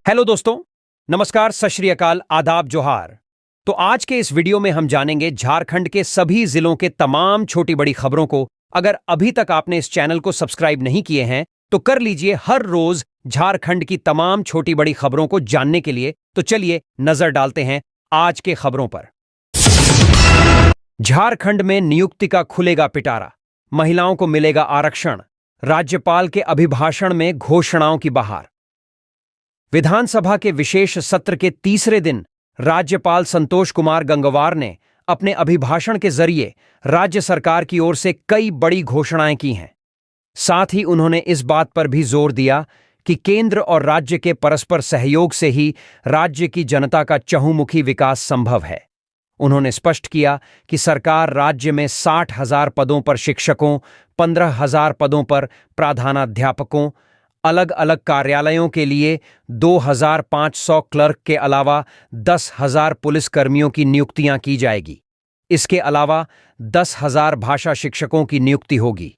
Hello दोस्तों, नमस्कार, सत श्री अकाल, आदाब, जोहार। तो आज के इस वीडियो में हम जानेंगे झारखंड के सभी जिलों के तमाम छोटी बड़ी खबरों को। अगर अभी तक आपने इस चैनल को सब्सक्राइब नहीं किए हैं तो कर लीजिए हर रोज झारखंड की तमाम छोटी बड़ी खबरों को जानने के लिए। तो चलिए नजर डालते हैं आज के खबरों पर। झारखंड में नियुक्ति का खुलेगा पिटारा, महिलाओं को मिलेगा आरक्षण, राज्यपाल के अभिभाषण में घोषणाओं की बहार। विधानसभा के विशेष सत्र के तीसरे दिन राज्यपाल संतोष कुमार गंगवार ने अपने अभिभाषण के जरिए राज्य सरकार की ओर से कई बड़ी घोषणाएं की हैं। साथ ही उन्होंने इस बात पर भी जोर दिया कि केंद्र और राज्य के परस्पर सहयोग से ही राज्य की जनता का चहुमुखी विकास संभव है। उन्होंने स्पष्ट किया कि सरकार राज्य में 60,000 पदों पर शिक्षकों, 15,000 पदों पर प्रधानाध्यापकों, अलग अलग कार्यालयों के लिए 2,500 क्लर्क के अलावा 10,000 पुलिसकर्मियों की नियुक्तियां की जाएगी। इसके अलावा 10,000 भाषा शिक्षकों की नियुक्ति होगी।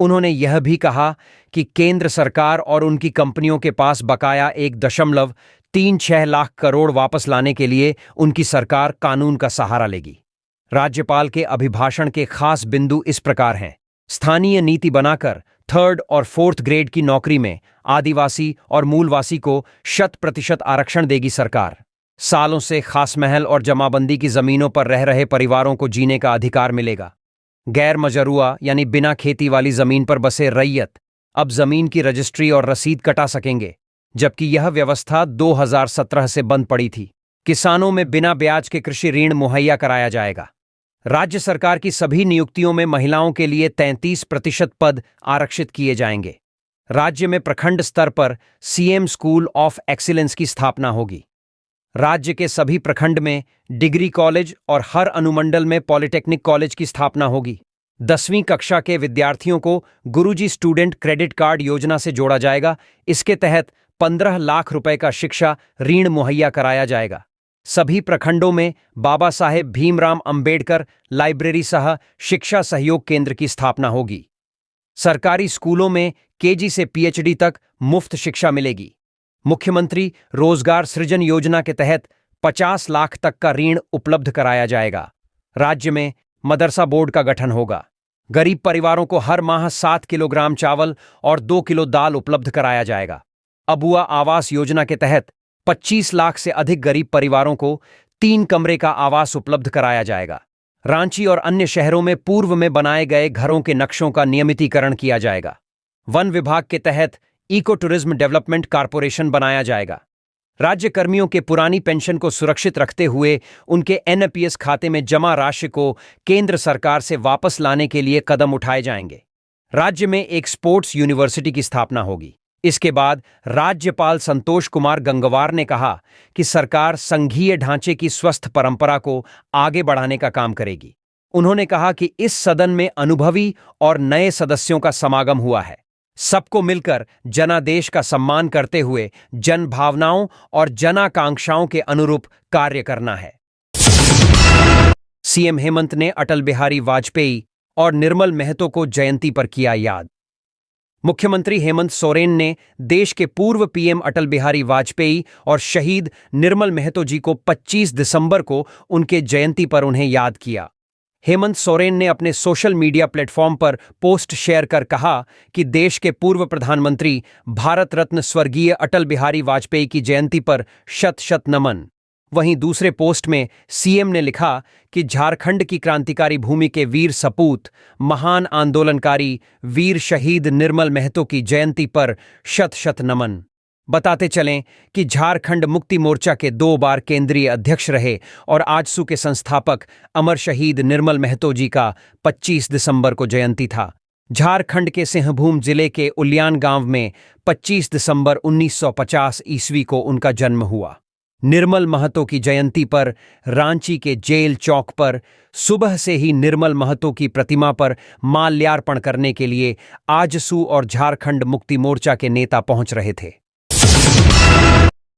उन्होंने यह भी कहा कि केंद्र सरकार और उनकी कंपनियों के पास बकाया 1.36 लाख करोड़ वापस लाने के लिए उनकी सरकार कानून का सहारा लेगी। राज्यपाल के अभिभाषण के खास बिंदु इस प्रकार हैं: स्थानीय नीति बनाकर 3rd और 4th ग्रेड की नौकरी में आदिवासी और मूलवासी को 100% आरक्षण देगी सरकार। सालों से खास महल और जमाबंदी की जमीनों पर रह रहे परिवारों को जीने का अधिकार मिलेगा। गैर मजरूआ यानी बिना खेती वाली जमीन पर बसे रैयत अब जमीन की रजिस्ट्री और रसीद कटा सकेंगे, जबकि यह व्यवस्था 2017 से बंद पड़ी थी। किसानों में बिना ब्याज के कृषि ऋण मुहैया कराया जाएगा। राज्य सरकार की सभी नियुक्तियों में महिलाओं के लिए 33% पद आरक्षित किए जाएंगे। राज्य में प्रखंड स्तर पर सीएम स्कूल ऑफ एक्सीलेंस की स्थापना होगी। राज्य के सभी प्रखंड में डिग्री कॉलेज और हर अनुमंडल में पॉलिटेक्निक कॉलेज की स्थापना होगी। 10वीं कक्षा के विद्यार्थियों को गुरुजी स्टूडेंट क्रेडिट कार्ड योजना से जोड़ा जाएगा। इसके तहत 15 लाख रुपए का शिक्षा ऋण मुहैया कराया जाएगा। सभी प्रखंडों में बाबा साहेब भीमराव अंबेडकर लाइब्रेरी सह शिक्षा सहयोग केंद्र की स्थापना होगी। सरकारी स्कूलों में केजी से पीएचडी तक मुफ्त शिक्षा मिलेगी। मुख्यमंत्री रोजगार सृजन योजना के तहत 50 लाख तक का ऋण उपलब्ध कराया जाएगा। राज्य में मदरसा बोर्ड का गठन होगा। गरीब परिवारों को हर माह 7 किलोग्राम चावल और 2 किलो दाल उपलब्ध कराया जाएगा। अबुआ आवास योजना के तहत 25 लाख से अधिक गरीब परिवारों को 3 कमरे का आवास उपलब्ध कराया जाएगा। रांची और अन्य शहरों में पूर्व में बनाए गए घरों के नक्शों का नियमितीकरण किया जाएगा। वन विभाग के तहत इको टूरिज्म डेवलपमेंट कारपोरेशन बनाया जाएगा। राज्य कर्मियों के पुरानी पेंशन को सुरक्षित रखते हुए उनके एनपीएस खाते में जमा राशि को केंद्र सरकार से वापस लाने के लिए कदम उठाए जाएंगे। राज्य में एक स्पोर्ट्स यूनिवर्सिटी की स्थापना होगी। इसके बाद राज्यपाल संतोष कुमार गंगवार ने कहा कि सरकार संघीय ढांचे की स्वस्थ परंपरा को आगे बढ़ाने का काम करेगी। उन्होंने कहा कि इस सदन में अनुभवी और नए सदस्यों का समागम हुआ है। सबको मिलकर जनादेश का सम्मान करते हुए जन भावनाओं और जनाकांक्षाओं के अनुरूप कार्य करना है। सीएम हेमंत ने अटल बिहारी वाजपेयी और निर्मल महतो को जयंती पर किया याद। मुख्यमंत्री हेमंत सोरेन ने देश के पूर्व पीएम अटल बिहारी वाजपेयी और शहीद निर्मल महतो जी को 25 दिसंबर को उनके जयंती पर उन्हें याद किया। हेमंत सोरेन ने अपने सोशल मीडिया प्लेटफॉर्म पर पोस्ट शेयर कर कहा कि देश के पूर्व प्रधानमंत्री भारत रत्न स्वर्गीय अटल बिहारी वाजपेयी की जयंती पर शत शत नमन। वहीं दूसरे पोस्ट में सीएम ने लिखा कि झारखंड की क्रांतिकारी भूमि के वीर सपूत, महान आंदोलनकारी वीर शहीद निर्मल महतो की जयंती पर शत शत नमन। बताते चलें कि झारखंड मुक्ति मोर्चा के 2 बार केंद्रीय अध्यक्ष रहे और आजसू के संस्थापक अमर शहीद निर्मल महतो जी का 25 दिसंबर को जयंती था। झारखंड के सिंहभूम जिले के उल्यान गांव में 25 दिसंबर 1950 ईस्वी को उनका जन्म हुआ। निर्मल महतो की जयंती पर रांची के जेल चौक पर सुबह से ही निर्मल महतो की प्रतिमा पर माल्यार्पण करने के लिए आजसू और झारखंड मुक्ति मोर्चा के नेता पहुंच रहे थे।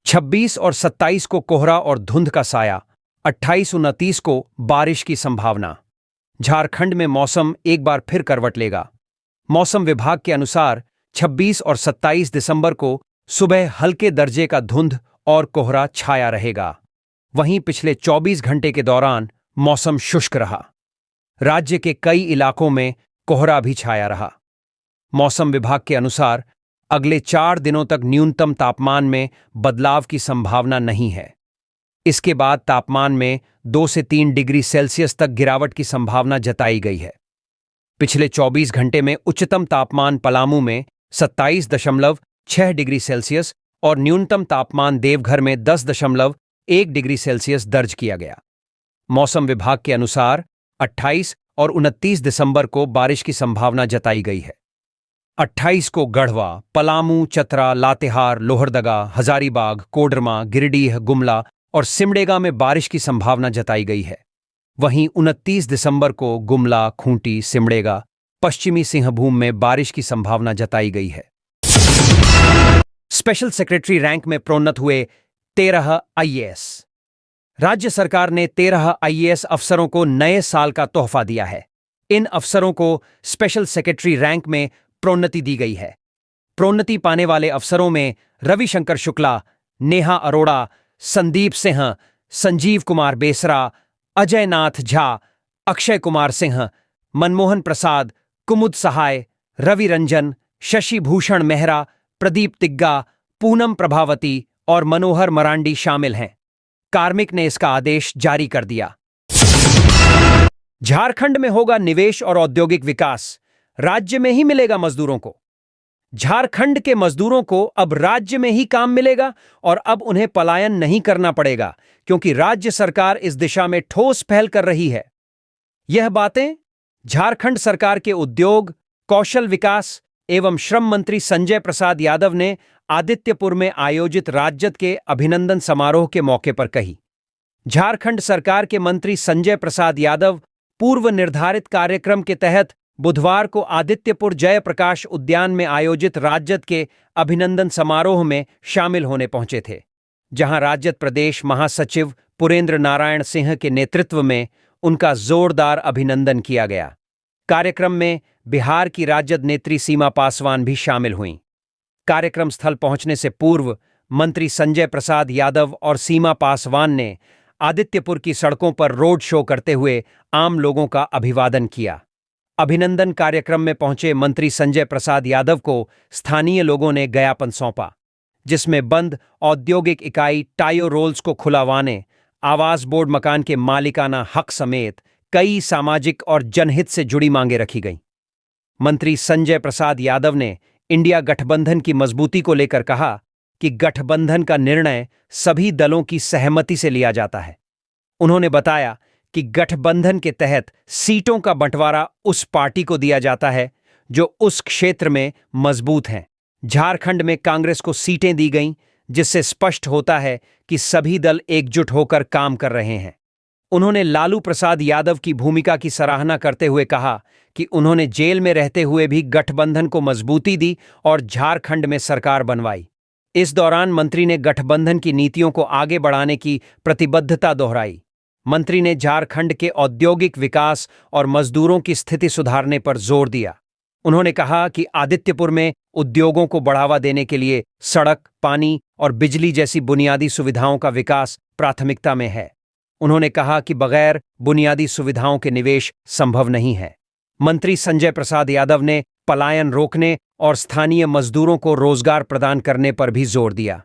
26 और 27 को कोहरा और धुंध का साया, 28-29 को बारिश की संभावना। झारखंड में मौसम एक बार फिर करवट लेगा। मौसम विभाग के अनुसार 26 और 27 दिसंबर को सुबह हल्के दर्जे का धुंध और कोहरा छाया रहेगा। वहीं पिछले 24 घंटे के दौरान मौसम शुष्क रहा। राज्य के कई इलाकों में कोहरा भी छाया रहा। मौसम विभाग के अनुसार अगले 4 दिनों तक न्यूनतम तापमान में बदलाव की संभावना नहीं है। इसके बाद तापमान में 2 से 3 डिग्री सेल्सियस तक गिरावट की संभावना जताई गई है। पिछले 24 घंटे में उच्चतम तापमान पलामू में 27.6 डिग्री सेल्सियस और न्यूनतम तापमान देवघर में 10.1 डिग्री सेल्सियस दर्ज किया गया। मौसम विभाग के अनुसार 28 और 29 दिसंबर को बारिश की संभावना जताई गई है। 28 को गढ़वा, पलामू, चतरा, लातेहार, लोहरदगा, हजारीबाग, कोडरमा, गिरिडीह, गुमला और सिमडेगा में बारिश की संभावना जताई गई है। वहीं 29 दिसंबर को गुमला, खूंटी, सिमडेगा, पश्चिमी सिंहभूम में बारिश की संभावना जताई गई है। स्पेशल सेक्रेटरी रैंक में प्रोन्नत हुए 13 आईएएस। राज्य सरकार ने 13 आईएएस अफसरों को नए साल का तोहफा दिया है। इन अफसरों को स्पेशल सेक्रेटरी रैंक में प्रोन्नति दी गई है। प्रोन्नति पाने वाले अफसरों में रविशंकर शुक्ला, नेहा अरोड़ा, संदीप सिंह, संजीव कुमार बेसरा, अजय नाथ झा, अक्षय कुमार सिंह, मनमोहन प्रसाद, कुमुद सहाय, रवि रंजन, शशि भूषण मेहरा, प्रदीप तिग्गा, पूनम प्रभावती और मनोहर मरांडी शामिल हैं। कार्मिक ने इसका आदेश जारी कर दिया। झारखंड में होगा निवेश और औद्योगिक विकास, राज्य में ही मिलेगा मजदूरों को। झारखंड के मजदूरों को अब राज्य में ही काम मिलेगा और अब उन्हें पलायन नहीं करना पड़ेगा, क्योंकि राज्य सरकार इस दिशा में ठोस पहल कर रही है। यह बातें झारखंड सरकार के उद्योग, कौशल विकास एवं श्रम मंत्री संजय प्रसाद यादव ने आदित्यपुर में आयोजित राज्यत के अभिनंदन समारोह के मौके पर कही। झारखंड सरकार के मंत्री संजय प्रसाद यादव पूर्व निर्धारित कार्यक्रम के तहत बुधवार को आदित्यपुर जयप्रकाश उद्यान में आयोजित राज्यत के अभिनंदन समारोह में शामिल होने पहुंचे थे, जहां राज्यत प्रदेश महासचिव पुरेंद्र नारायण सिंह के नेतृत्व में उनका जोरदार अभिनंदन किया गया। कार्यक्रम में बिहार की राजद नेत्री सीमा पासवान भी शामिल हुईं। कार्यक्रम स्थल पहुंचने से पूर्व मंत्री संजय प्रसाद यादव और सीमा पासवान ने आदित्यपुर की सड़कों पर रोड शो करते हुए आम लोगों का अभिवादन किया। अभिनंदन कार्यक्रम में पहुंचे मंत्री संजय प्रसाद यादव को स्थानीय लोगों ने ज्ञापन सौंपा, जिसमें बंद औद्योगिक इकाई टायो रोल्स को खुलवाने, आवास बोर्ड मकान के मालिकाना हक समेत कई सामाजिक और जनहित से जुड़ी मांगें रखी गईं। मंत्री संजय प्रसाद यादव ने इंडिया गठबंधन की मजबूती को लेकर कहा कि गठबंधन का निर्णय सभी दलों की सहमति से लिया जाता है। उन्होंने बताया कि गठबंधन के तहत सीटों का बंटवारा उस पार्टी को दिया जाता है जो उस क्षेत्र में मजबूत हैं। झारखंड में कांग्रेस को सीटें दी गईं, जिससे स्पष्ट होता है कि सभी दल एकजुट होकर काम कर रहे हैं। उन्होंने लालू प्रसाद यादव की भूमिका की सराहना करते हुए कहा कि उन्होंने जेल में रहते हुए भी गठबंधन को मजबूती दी और झारखंड में सरकार बनवाई। इस दौरान मंत्री ने गठबंधन की नीतियों को आगे बढ़ाने की प्रतिबद्धता दोहराई। मंत्री ने झारखंड के औद्योगिक विकास और मजदूरों की स्थिति सुधारने पर जोर दिया। उन्होंने कहा कि आदित्यपुर में उद्योगों को बढ़ावा देने के लिए सड़क, पानी और बिजली जैसी बुनियादी सुविधाओं का विकास प्राथमिकता में है। उन्होंने कहा कि बगैर बुनियादी सुविधाओं के निवेश संभव नहीं है। मंत्री संजय प्रसाद यादव ने पलायन रोकने और स्थानीय मजदूरों को रोजगार प्रदान करने पर भी जोर दिया।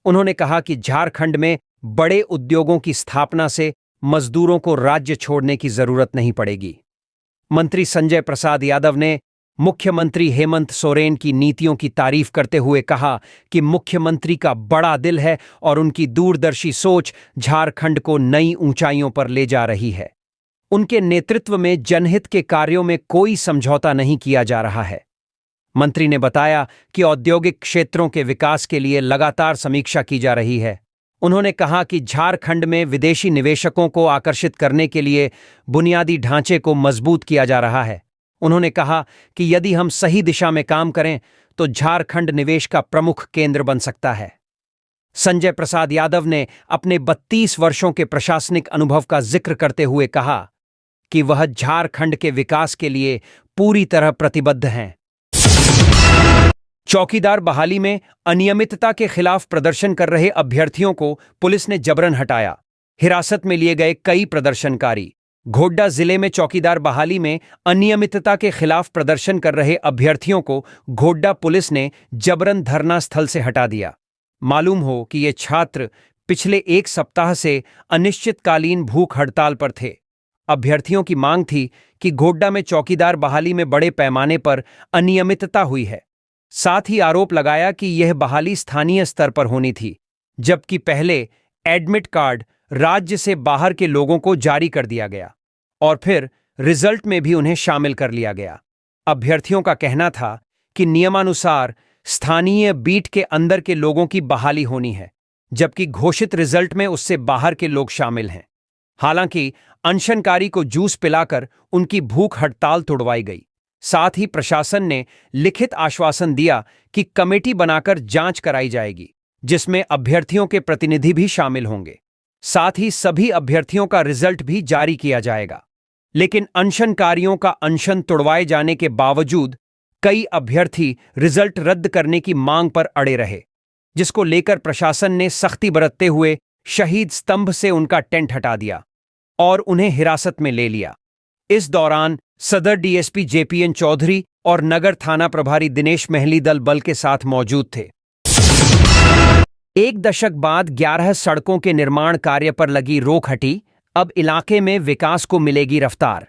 उन्होंने कहा कि झारखंड में बड़े उद्योगों की स्थापना से मजदूरों को राज्य छोड़ने की जरूरत नहीं पड़ेगी। मंत्री संजय प्रसाद यादव ने मुख्यमंत्री हेमंत सोरेन की नीतियों की तारीफ करते हुए कहा कि मुख्यमंत्री का बड़ा दिल है और उनकी दूरदर्शी सोच झारखंड को नई ऊंचाइयों पर ले जा रही है। उनके नेतृत्व में जनहित के कार्यों में कोई समझौता नहीं किया जा रहा है। मंत्री ने बताया कि औद्योगिक क्षेत्रों के विकास के लिए लगातार समीक्षा की जा रही है। उन्होंने कहा कि झारखंड में विदेशी निवेशकों को आकर्षित करने के लिए बुनियादी ढांचे को मजबूत किया जा रहा है। उन्होंने कहा कि यदि हम सही दिशा में काम करें तो झारखंड निवेश का प्रमुख केंद्र बन सकता है। संजय प्रसाद यादव ने अपने 32 वर्षों के प्रशासनिक अनुभव का जिक्र करते हुए कहा कि वह झारखंड के विकास के लिए पूरी तरह प्रतिबद्ध हैं। चौकीदार बहाली में अनियमितता के खिलाफ प्रदर्शन कर रहे अभ्यर्थियों को पुलिस ने जबरन हटाया। हिरासत में लिए गए कई प्रदर्शनकारी। गोड्डा जिले में चौकीदार बहाली में अनियमितता के खिलाफ प्रदर्शन कर रहे अभ्यर्थियों को गोड्डा पुलिस ने जबरन धरना स्थल से हटा दिया। मालूम हो कि ये छात्र पिछले एक सप्ताह से अनिश्चितकालीन भूख हड़ताल पर थे। अभ्यर्थियों की मांग थी कि गोड्डा में चौकीदार बहाली में बड़े पैमाने पर अनियमितता हुई है। साथ ही आरोप लगाया कि यह बहाली स्थानीय स्तर पर होनी थी, जबकि पहले एडमिट कार्ड राज्य से बाहर के लोगों को जारी कर दिया गया और फिर रिजल्ट में भी उन्हें शामिल कर लिया गया। अभ्यर्थियों का कहना था कि नियमानुसार स्थानीय बीट के अंदर के लोगों की बहाली होनी है, जबकि घोषित रिजल्ट में उससे बाहर के लोग शामिल हैं। हालांकि अनशनकारी को जूस पिलाकर उनकी भूख हड़ताल तोड़वाई गई। साथ ही प्रशासन ने लिखित आश्वासन दिया कि कमेटी बनाकर जांच कराई जाएगी, जिसमें अभ्यर्थियों के प्रतिनिधि भी शामिल होंगे। साथ ही सभी अभ्यर्थियों का रिजल्ट भी जारी किया जाएगा। लेकिन अनशनकारियों का अनशन तोड़वाए जाने के बावजूद कई अभ्यर्थी रिजल्ट रद्द करने की मांग पर अड़े रहे, जिसको लेकर प्रशासन ने सख्ती बरतते हुए शहीद स्तंभ से उनका टेंट हटा दिया और उन्हें हिरासत में ले लिया। इस दौरान सदर डीएसपी जेपीएन चौधरी और नगर थाना प्रभारी दिनेश महली दल बल के साथ मौजूद थे। एक दशक बाद 11 सड़कों के निर्माण कार्य पर लगी रोक हटी। अब इलाके में विकास को मिलेगी रफ्तार।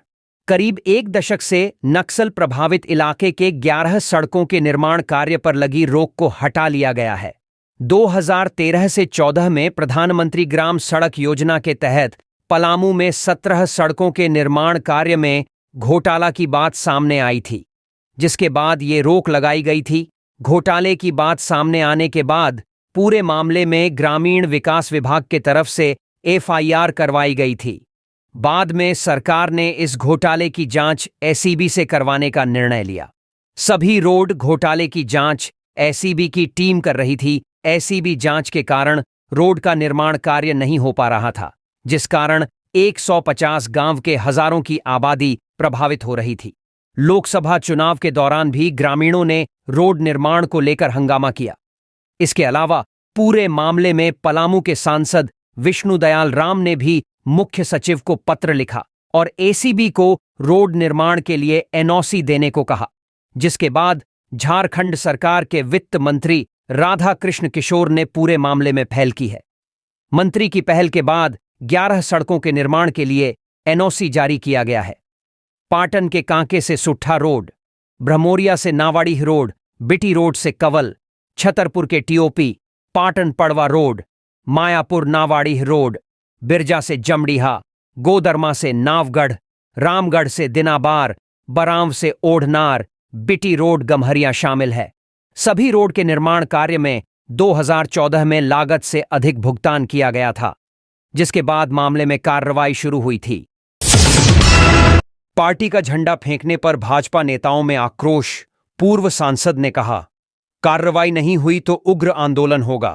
करीब एक दशक से नक्सल प्रभावित इलाके के 11 सड़कों के निर्माण कार्य पर लगी रोक को हटा लिया गया है। 2013 से 14 में प्रधानमंत्री ग्राम सड़क योजना के तहत पलामू में 17 सड़कों के निर्माण कार्य में घोटाला की बात सामने आई थी, जिसके बाद ये रोक लगाई गई थी। घोटाले की बात सामने आने के बाद पूरे मामले में ग्रामीण विकास विभाग के तरफ से एफआईआर करवाई गई थी। बाद में सरकार ने इस घोटाले की जांच एसीबी से करवाने का निर्णय लिया। सभी रोड घोटाले की जांच एसीबी की टीम कर रही थी। एसीबी जांच के कारण रोड का निर्माण कार्य नहीं हो पा रहा था, जिस कारण 150 गांव के हजारों की आबादी प्रभावित हो रही थी। लोकसभा चुनाव के दौरान भी ग्रामीणों ने रोड निर्माण को लेकर हंगामा किया। इसके अलावा पूरे मामले में पलामू के सांसद विष्णुदयाल राम ने भी मुख्य सचिव को पत्र लिखा और एसीबी को रोड निर्माण के लिए एनओसी देने को कहा, जिसके बाद झारखंड सरकार के वित्त मंत्री राधा कृष्ण किशोर ने पूरे मामले में पहल की है। मंत्री की पहल के बाद 11 सड़कों के निर्माण के लिए एनओसी जारी किया गया है। पाटन के कांके से सुट्ठा रोड, ब्रह्मोरिया से नावाड़ी रोड, बिटी रोड से कवल, छतरपुर के टीओपी, पाटन पड़वा रोड, मायापुर नावाड़ी रोड, बिरजा से जमडीहा, गोदरमा से नावगढ़, रामगढ़ से दिनाबार, बरांव से ओढ़नार, बिटी रोड गम्हरिया शामिल है। सभी रोड के निर्माण कार्य में 2014 में लागत से अधिक भुगतान किया गया था, जिसके बाद मामले में कार्रवाई शुरू हुई थी। पार्टी का झंडा फेंकने पर भाजपा नेताओं में आक्रोश। पूर्व सांसद ने कहा, कार्रवाई नहीं हुई तो उग्र आंदोलन होगा।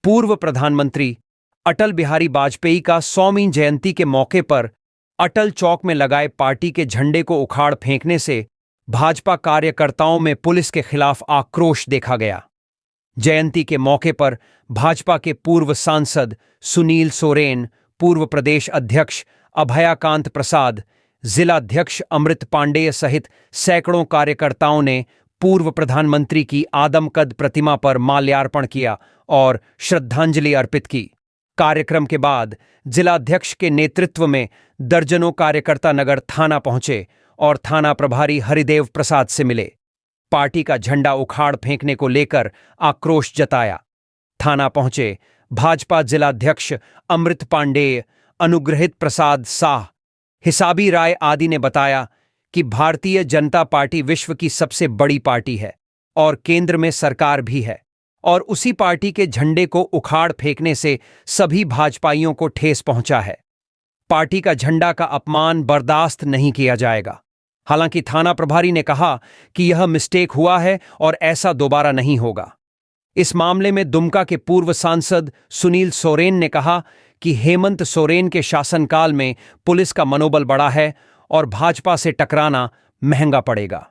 पूर्व प्रधानमंत्री अटल बिहारी वाजपेयी का 100वीं जयंती के मौके पर अटल चौक में लगाए पार्टी के झंडे को उखाड़ फेंकने से भाजपा कार्यकर्ताओं में पुलिस के खिलाफ आक्रोश देखा गया। जयंती के मौके पर भाजपा के पूर्व सांसद सुनील सोरेन, पूर्व प्रदेश अध्यक्ष अभयाकांत प्रसाद, जिलाध्यक्ष अमृत पांडेय सहित सैकड़ों कार्यकर्ताओं ने पूर्व प्रधानमंत्री की आदमकद प्रतिमा पर माल्यार्पण किया और श्रद्धांजलि अर्पित की। कार्यक्रम के बाद जिलाध्यक्ष के नेतृत्व में दर्जनों कार्यकर्ता नगर थाना पहुंचे और थाना प्रभारी हरिदेव प्रसाद से मिले। पार्टी का झंडा उखाड़ फेंकने को लेकर आक्रोश जताया। थाना पहुंचे भाजपा जिलाध्यक्ष अमृत पांडेय, अनुग्रहित प्रसाद साह, हिसाबी राय आदि ने बताया कि भारतीय जनता पार्टी विश्व की सबसे बड़ी पार्टी है और केंद्र में सरकार भी है, और उसी पार्टी के झंडे को उखाड़ फेंकने से सभी भाजपाइयों को ठेस पहुंचा है। पार्टी का झंडा का अपमान बर्दाश्त नहीं किया जाएगा। हालांकि थाना प्रभारी ने कहा कि यह मिस्टेक हुआ है और ऐसा दोबारा नहीं होगा। इस मामले में दुमका के पूर्व सांसद सुनील सोरेन ने कहा कि हेमंत सोरेन के शासनकाल में पुलिस का मनोबल बढ़ा है और भाजपा से टकराना महंगा पड़ेगा।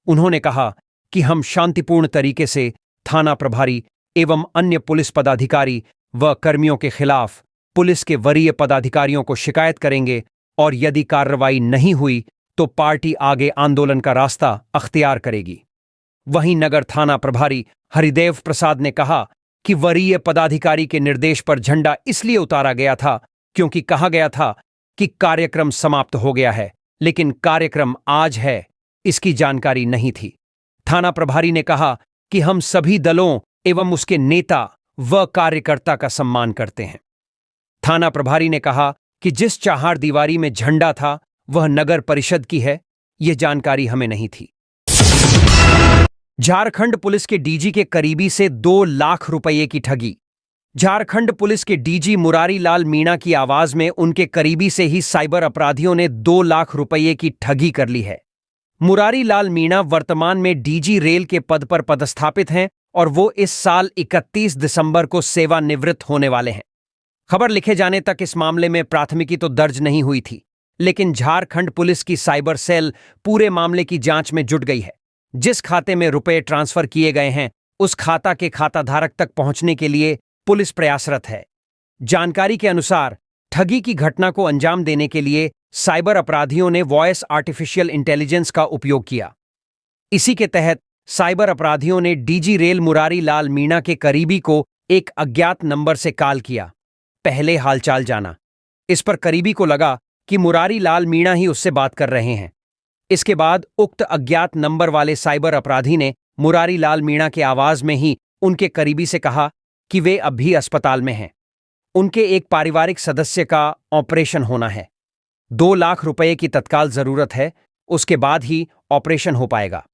उन्होंने कहा कि हम शांतिपूर्ण तरीके से थाना प्रभारी एवं अन्य पुलिस पदाधिकारी व कर्मियों के खिलाफ पुलिस के वरीय पदाधिकारियों को शिकायत करेंगे और यदि कार्रवाई नहीं हुई तो पार्टी आगे आंदोलन का रास्ता अख्तियार करेगी। वहीं नगर थाना प्रभारी हरिदेव प्रसाद ने कहा कि वरीय पदाधिकारी के निर्देश पर झंडा इसलिए उतारा गया था क्योंकि कहा गया था कि कार्यक्रम समाप्त हो गया है, लेकिन कार्यक्रम आज है, इसकी जानकारी नहीं थी। थाना प्रभारी ने कहा कि हम सभी दलों एवं उसके नेता व कार्यकर्ता का सम्मान करते हैं। थाना प्रभारी ने कहा कि जिस चाहार दीवारी में झंडा था वह नगर परिषद की है, यह जानकारी हमें नहीं थी। झारखंड पुलिस के डीजी के करीबी से 2 लाख रुपये की ठगी। झारखंड पुलिस के डीजी मुरारी लाल मीणा की आवाज में उनके करीबी से ही साइबर अपराधियों ने 2 लाख रुपये की ठगी कर ली है। मुरारी लाल मीणा वर्तमान में डीजी रेल के पद पर पदस्थापित हैं और वो इस साल 31 दिसंबर को सेवानिवृत्त होने वाले हैं। खबर लिखे जाने तक इस मामले में प्राथमिकी तो दर्ज नहीं हुई थी, लेकिन झारखंड पुलिस की साइबर सेल पूरे मामले की जांच में जुट गई है। जिस खाते में रुपए ट्रांसफर किए गए हैं उस खाता के खाताधारक तक पहुंचने के लिए पुलिस प्रयासरत है। जानकारी के अनुसार ठगी की घटना को अंजाम देने के लिए साइबर अपराधियों ने वॉइस आर्टिफिशियल इंटेलिजेंस का उपयोग किया। इसी के तहत साइबर अपराधियों ने डीजी रेल मुरारी लाल मीणा के करीबी को एक अज्ञात नंबर से कॉल किया, पहले हालचाल जाना। इस पर करीबी को लगा कि मुरारी लाल मीणा ही उससे बात कर रहे हैं। इसके बाद उक्त अज्ञात नंबर वाले साइबर अपराधी ने मुरारी लाल मीणा के आवाज में ही उनके करीबी से कहा कि वे अभी अस्पताल में हैं, उनके एक पारिवारिक सदस्य का ऑपरेशन होना है, 2 लाख रुपए की तत्काल जरूरत है, उसके बाद ही ऑपरेशन हो पाएगा,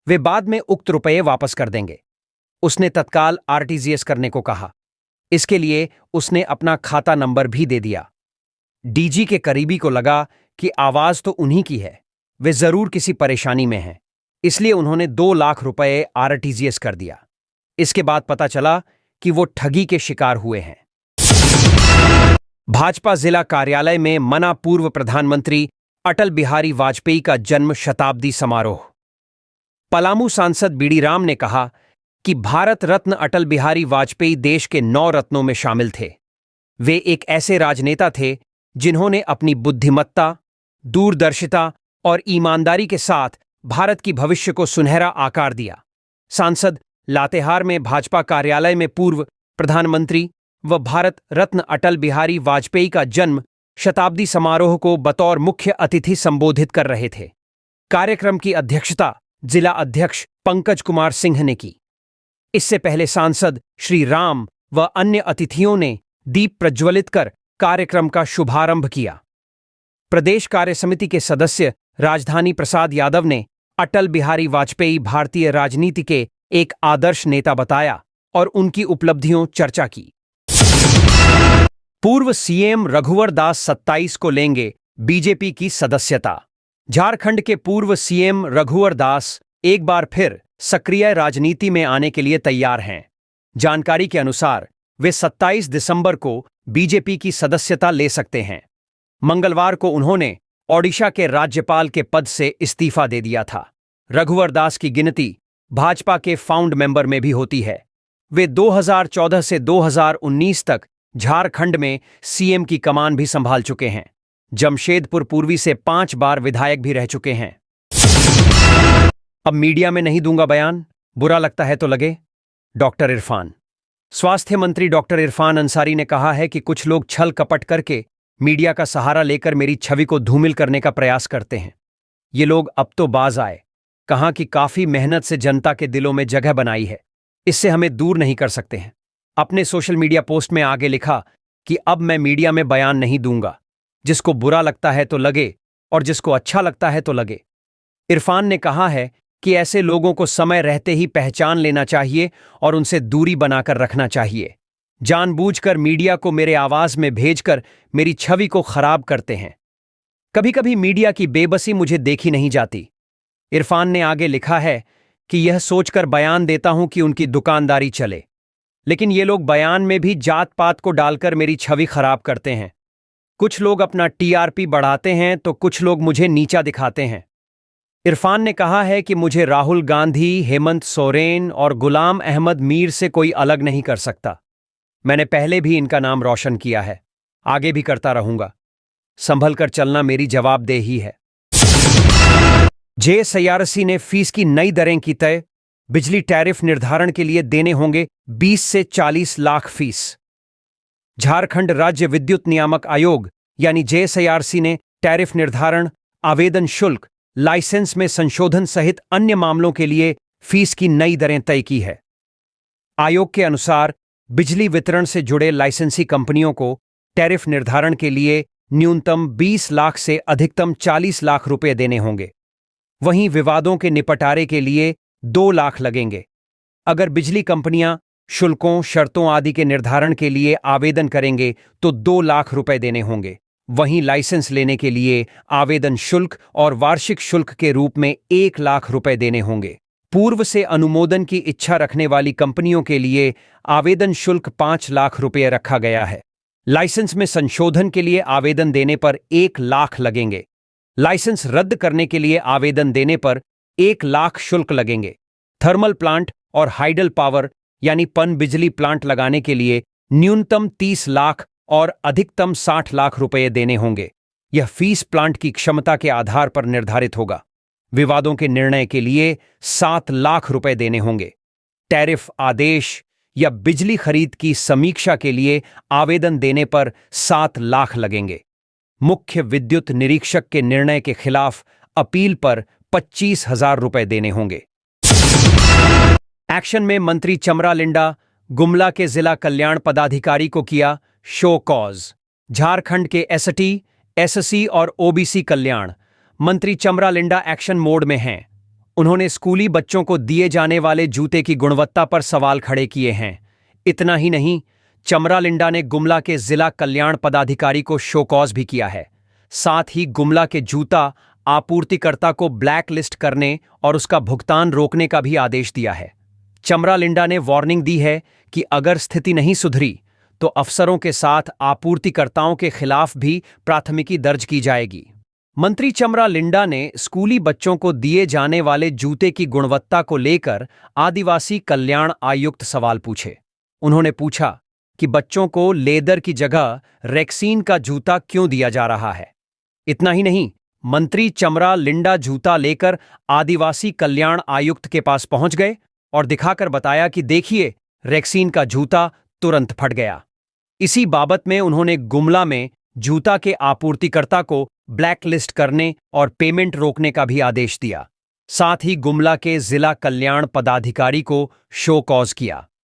वे बाद में उक्त रुपये वापस कर देंगे। उसने तत्काल आरटीजीएस करने को कहा। इसके लिए उसने अपना खाता नंबर भी दे दिया। डीजी के करीबी को लगा कि आवाज तो उन्हीं की है, वे जरूर किसी परेशानी में हैं, इसलिए उन्होंने 2 लाख रुपए आरटीजीएस कर दिया। इसके बाद पता चला कि वो ठगी के शिकार हुए हैं। भाजपा जिला कार्यालय में मना पूर्व प्रधानमंत्री अटल बिहारी वाजपेयी का जन्म शताब्दी समारोह। पलामू सांसद बीडी राम ने कहा कि भारत रत्न अटल बिहारी वाजपेयी देश के 9 रत्नों में शामिल थे। वे एक ऐसे राजनेता थे जिन्होंने अपनी बुद्धिमत्ता, दूरदर्शिता और ईमानदारी के साथ भारत की भविष्य को सुनहरा आकार दिया। सांसद लातेहार में भाजपा कार्यालय में पूर्व प्रधानमंत्री व भारत रत्न अटल बिहारी वाजपेयी का जन्म शताब्दी समारोह को बतौर मुख्य अतिथि संबोधित कर रहे थे। कार्यक्रम की अध्यक्षता जिला अध्यक्ष पंकज कुमार सिंह ने की। इससे पहले सांसद श्री राम व अन्य अतिथियों ने दीप प्रज्वलित कर कार्यक्रम का शुभारंभ किया। प्रदेश कार्य समिति के सदस्य राजधानी प्रसाद यादव ने अटल बिहारी वाजपेयी भारतीय राजनीति के एक आदर्श नेता बताया और उनकी उपलब्धियों चर्चा की। पूर्व सीएम रघुवर दास 27 को लेंगे बीजेपी की सदस्यता। झारखंड के पूर्व सीएम रघुवर दास एक बार फिर सक्रिय राजनीति में आने के लिए तैयार हैं। जानकारी के अनुसार वे 27 दिसंबर को बीजेपी की सदस्यता ले सकते हैं। मंगलवार को उन्होंने ओडिशा के राज्यपाल के पद से इस्तीफा दे दिया था। रघुवर दास की गिनती भाजपा के फाउंड मेंबर में भी होती है। वे 2014 से 2019 तक झारखंड में सीएम की कमान भी संभाल चुके हैं। जमशेदपुर पूर्वी से 5 बार विधायक भी रह चुके हैं। अब मीडिया में नहीं दूंगा बयान, बुरा लगता है तो लगे। डॉक्टर इरफान। स्वास्थ्य मंत्री डॉक्टर इरफान अंसारी ने कहा है कि कुछ लोग छल कपट करके मीडिया का सहारा लेकर मेरी छवि को धूमिल करने का प्रयास करते हैं। ये लोग अब तो बाज आए। कहा कि काफी मेहनत से जनता के दिलों में जगह बनाई है, इससे हमें दूर नहीं कर सकते हैं। अपने सोशल मीडिया पोस्ट में आगे लिखा कि अब मैं मीडिया में बयान नहीं दूंगा, जिसको बुरा लगता है तो लगे और जिसको अच्छा लगता है तो लगे। इरफान ने कहा है कि ऐसे लोगों को समय रहते ही पहचान लेना चाहिए और उनसे दूरी बनाकर रखना चाहिए। जानबूझकर मीडिया को मेरे आवाज में भेजकर मेरी छवि को खराब करते हैं। कभी कभी मीडिया की बेबसी मुझे देखी नहीं जाती। इरफान ने आगे लिखा है कि यह सोचकर बयान देता हूं कि उनकी दुकानदारी चले, लेकिन ये लोग बयान में भी जात पात को डालकर मेरी छवि खराब करते हैं। कुछ लोग अपना टीआरपी बढ़ाते हैं तो कुछ लोग मुझे नीचा दिखाते हैं। इरफान ने कहा है कि मुझे राहुल गांधी, हेमंत सोरेन और गुलाम अहमद मीर से कोई अलग नहीं कर सकता। मैंने पहले भी इनका नाम रोशन किया है, आगे भी करता रहूंगा। संभल कर चलना मेरी जवाबदेही है। जेएसआईआरसी ने फीस की नई दरें की तय। बिजली टैरिफ निर्धारण के लिए देने होंगे 20 से 40 लाख फीस। झारखंड राज्य विद्युत नियामक आयोग यानी जेएसआईआरसी ने टैरिफ निर्धारण, आवेदन शुल्क, लाइसेंस में संशोधन सहित अन्य मामलों के लिए फीस की नई दरें तय की है। आयोग के अनुसार बिजली वितरण से जुड़े लाइसेंसी कंपनियों को टैरिफ निर्धारण के लिए न्यूनतम 20 लाख से अधिकतम 40 लाख रुपए देने होंगे। वहीं विवादों के निपटारे के लिए 2 लाख लगेंगे। अगर बिजली कंपनियां शुल्कों, शर्तों आदि के निर्धारण के लिए आवेदन करेंगे तो 2 लाख रुपए देने होंगे। वहीं लाइसेंस लेने के लिए आवेदन शुल्क और वार्षिक शुल्क के रूप में 1 लाख रुपए देने होंगे। पूर्व से अनुमोदन की इच्छा रखने वाली कंपनियों के लिए आवेदन शुल्क 5 लाख रुपए रखा गया है। लाइसेंस में संशोधन के लिए आवेदन देने पर 1 लाख लगेंगे। लाइसेंस रद्द करने के लिए आवेदन देने पर 1 लाख शुल्क लगेंगे। थर्मल प्लांट और हाइडल पावर यानी पन बिजली प्लांट लगाने के लिए न्यूनतम 30 लाख और अधिकतम 60 लाख रुपए देने होंगे। यह फीस प्लांट की क्षमता के आधार पर निर्धारित होगा। विवादों के निर्णय के लिए 7 लाख रुपए देने होंगे। टैरिफ आदेश या बिजली खरीद की समीक्षा के लिए आवेदन देने पर 7 लाख लगेंगे। मुख्य विद्युत निरीक्षक के निर्णय के खिलाफ अपील पर 25,000 रुपए देने होंगे। एक्शन में मंत्री चमरा लिंडा, गुमला के जिला कल्याण पदाधिकारी को किया शो कॉज। झारखंड के एसटी, एससी और ओबीसी कल्याण मंत्री चमरा लिंडा एक्शन मोड में हैं। उन्होंने स्कूली बच्चों को दिए जाने वाले जूते की गुणवत्ता पर सवाल खड़े किए हैं। इतना ही नहीं, चमरा लिंडा ने गुमला के जिला कल्याण पदाधिकारी को शो कॉज भी किया है। साथ ही गुमला के जूता आपूर्तिकर्ता को ब्लैक लिस्ट करने और उसका भुगतान रोकने का भी आदेश दिया है। चमरा लिंडा ने वार्निंग दी है कि अगर स्थिति नहीं सुधरी तो अफसरों के साथ आपूर्तिकर्ताओं के खिलाफ भी प्राथमिकी दर्ज की जाएगी। मंत्री चमरा लिंडा ने स्कूली बच्चों को दिए जाने वाले जूते की गुणवत्ता को लेकर आदिवासी कल्याण आयुक्त सवाल पूछे। उन्होंने पूछा कि बच्चों को लेदर की जगह रेक्सीन का जूता क्यों दिया जा रहा है। इतना ही नहीं, मंत्री चमरा लिंडा जूता लेकर आदिवासी कल्याण आयुक्त के पास पहुंच गए और दिखाकर बताया कि देखिए, रेक्सीन का जूता तुरंत फट गया। इसी बाबत में उन्होंने गुमला में जूता के आपूर्तिकर्ता को ब्लैक लिस्ट करने और पेमेंट रोकने का भी आदेश दिया। साथ ही गुमला के जिला कल्याण पदाधिकारी को शो कॉज किया।